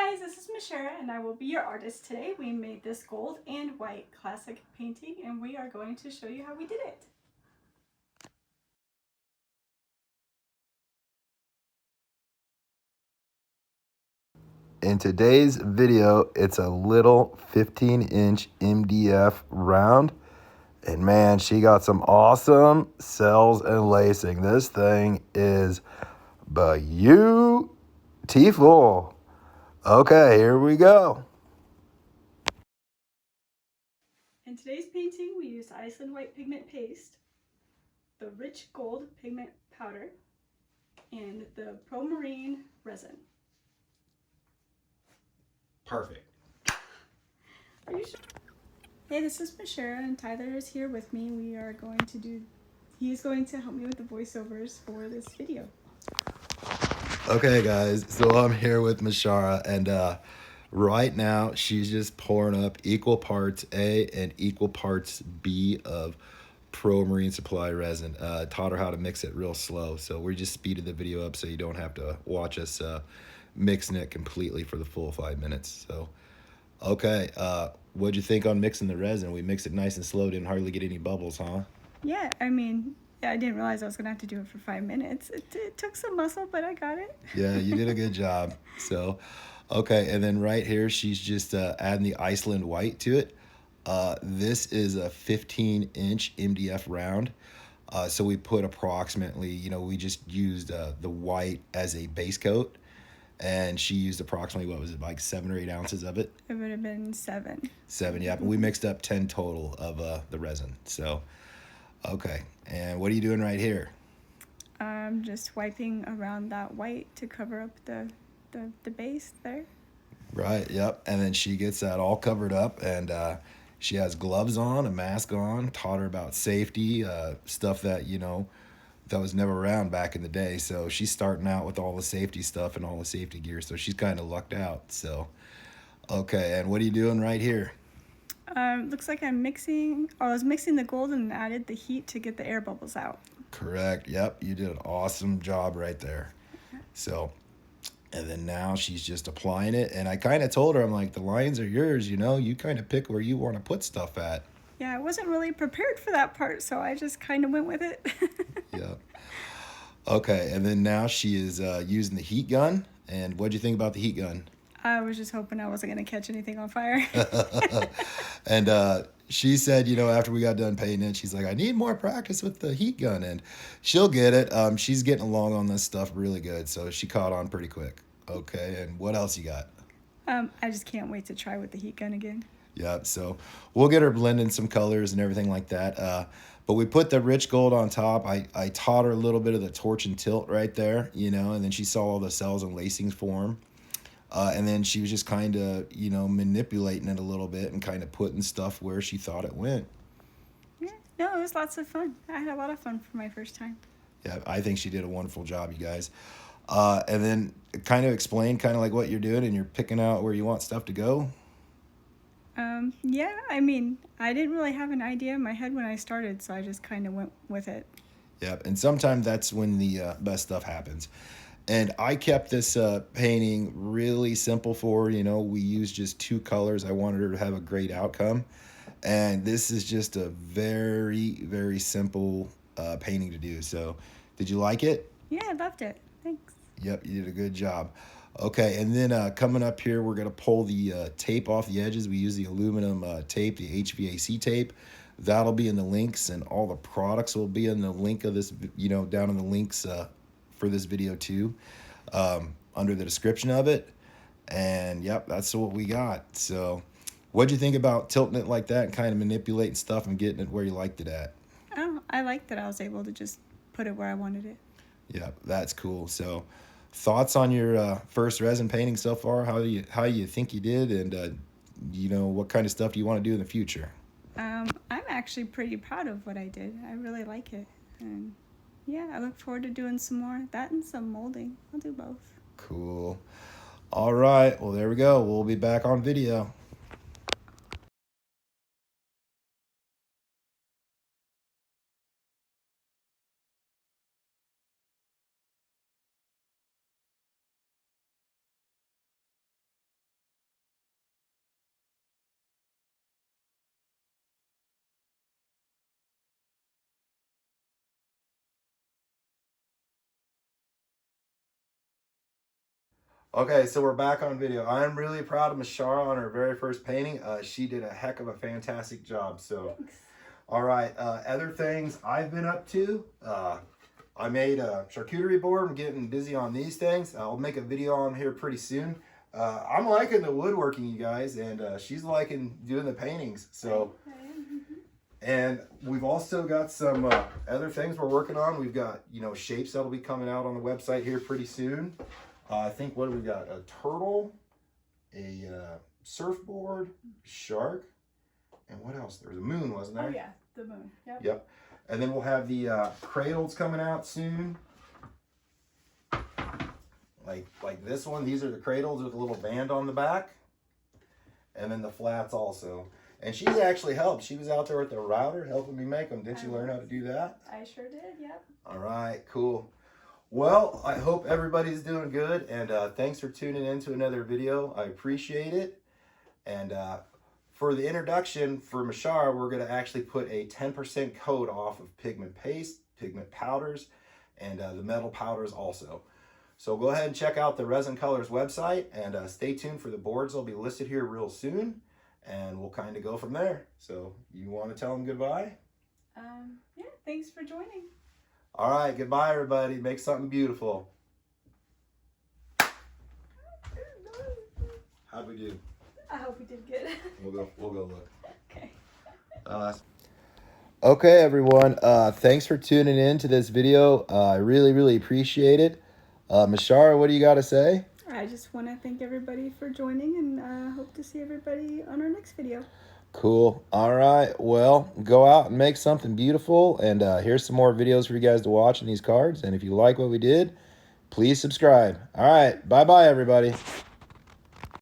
Guys, this is Mishara and I will be your artist today. We made this gold and white classic painting and we are going to show you how we did it. In today's video, it's a little 15-inch MDF round. And man, she got some awesome cells and lacing. This thing is beautiful. Okay, here we go. In today's painting, we used Iceland White pigment paste, the rich gold pigment powder, and the Pro Marine resin. Perfect. Are you sure? Hey, this is Mishara and Tyler is here with me. He's going to help me with the voiceovers for this video. Okay, guys, so I'm here with Mishara, and right now she's just pouring up equal parts A and equal parts B of Pro Marine Supply resin. Taught her how to mix it real slow, so we just speeded the video up so you don't have to watch us mixing it completely for the full 5 minutes. So, okay, what'd you think on mixing the resin? We mixed it nice and slow, didn't hardly get any bubbles, huh? Yeah, I didn't realize I was gonna have to do it for 5 minutes. It took some muscle, but I got it. Yeah, you did a good job. So, okay, and then right here, she's just adding the Iceland White to it. This is a 15-inch MDF round. So we put approximately, we just used the white as a base coat. And she used approximately, what was it, like 7 or 8 ounces of it? It would have been 7. 7, yeah. But we mixed up 10 total of the resin. So, okay. And what are you doing right here? I'm just wiping around that white to cover up the base there. Right, yep. And then she gets that all covered up, and she has gloves on, a mask on, taught her about safety, stuff that, that was never around back in the day. So she's starting out with all the safety stuff and all the safety gear. So she's kind of lucked out. So, okay. And what are you doing right here? Looks like I was mixing the gold and added the heat to get the air bubbles out. Correct. Yep. You did an awesome job right there. So, and then now she's just applying it. And I kind of told her, I'm like, the lines are yours, you kind of pick where you want to put stuff at. Yeah, I wasn't really prepared for that part, so I just kind of went with it. Yeah. Okay, and then now she is using the heat gun. And what'd you think about the heat gun? I was just hoping I wasn't going to catch anything on fire. And she said, after we got done painting it, she's like, I need more practice with the heat gun. And she'll get it. She's getting along on this stuff really good. So she caught on pretty quick. Okay, and what else you got? I just can't wait to try with the heat gun again. Yeah, so we'll get her blending some colors and everything like that. But we put the rich gold on top. I taught her a little bit of the torch and tilt right there, and then she saw all the cells and lacings form. And then she was just kind of, manipulating it a little bit and kind of putting stuff where she thought it went. Yeah, no, it was lots of fun. I had a lot of fun for my first time. Yeah, I think she did a wonderful job, you guys. And then kind of explain kind of like what you're doing, and you're picking out where you want stuff to go. Yeah, I didn't really have an idea in my head when I started, so I just kind of went with it. Yep, and sometimes that's when the best stuff happens. And I kept this painting really simple for her. We used just 2 colors. I wanted her to have a great outcome. And this is just a very, very simple painting to do. So did you like it? Yeah, I loved it. Thanks. Yep, you did a good job. Okay, and then coming up here, we're going to pull the tape off the edges. We use the aluminum tape, the HVAC tape. That'll be in the links, and all the products will be in the link of this, down in the links for this video too, under the description of it. And yep, that's what we got. So what'd you think about tilting it like that and kind of manipulating stuff and getting it where you liked it at? Oh, I liked that I was able to just put it where I wanted it. Yeah, that's cool. So thoughts on your first resin painting so far? How you think you did, and what kind of stuff do you want to do in the future? I'm actually pretty proud of what I did. I really like it. And yeah, I look forward to doing some more. That and some molding. I'll do both. Cool. All right. Well, there we go. We'll be back on video. Okay, so we're back on video. I'm really proud of Mashara on her very first painting. She did a heck of a fantastic job. So, Thanks. all right, other things I've been up to. I made a charcuterie board. I'm getting busy on these things. I'll make a video on here pretty soon. I'm liking the woodworking, you guys, and she's liking doing the paintings. So, and we've also got some other things we're working on. We've got, you know, shapes that'll be coming out on the website here pretty soon. I think, what do we got? A turtle, a surfboard, shark, and what else? There was a moon, wasn't there? Oh yeah, the moon. Yep. Yep. And then we'll have the cradles coming out soon. Like this one. These are the cradles with a little band on the back. And then the flats also. And she's actually helped. She was out there with the router helping me make them. Didn't you learn how to do that? I sure did, yep. All right, cool. Well, I hope everybody's doing good. And thanks for tuning in to another video. I appreciate it. And for the introduction for Mashara, we're going to actually put a 10% code off of pigment paste, pigment powders, and the metal powders also. So go ahead and check out the Resin Colors website, and stay tuned for the boards. They'll be listed here real soon, and we'll kind of go from there. So you want to tell them goodbye? Yeah, thanks for joining. All right, goodbye, everybody. Make something beautiful. How'd we do? I hope we did good. We'll go look. Okay. Okay, everyone. Thanks for tuning in to this video. I really appreciate it. Mashara, what do you got to say? I just want to thank everybody for joining, and hope to see everybody on our next video. Cool. All right. Well, go out and make something beautiful. And here's some more videos for you guys to watch in these cards. And if you like what we did, please subscribe. All right. Bye-bye, everybody.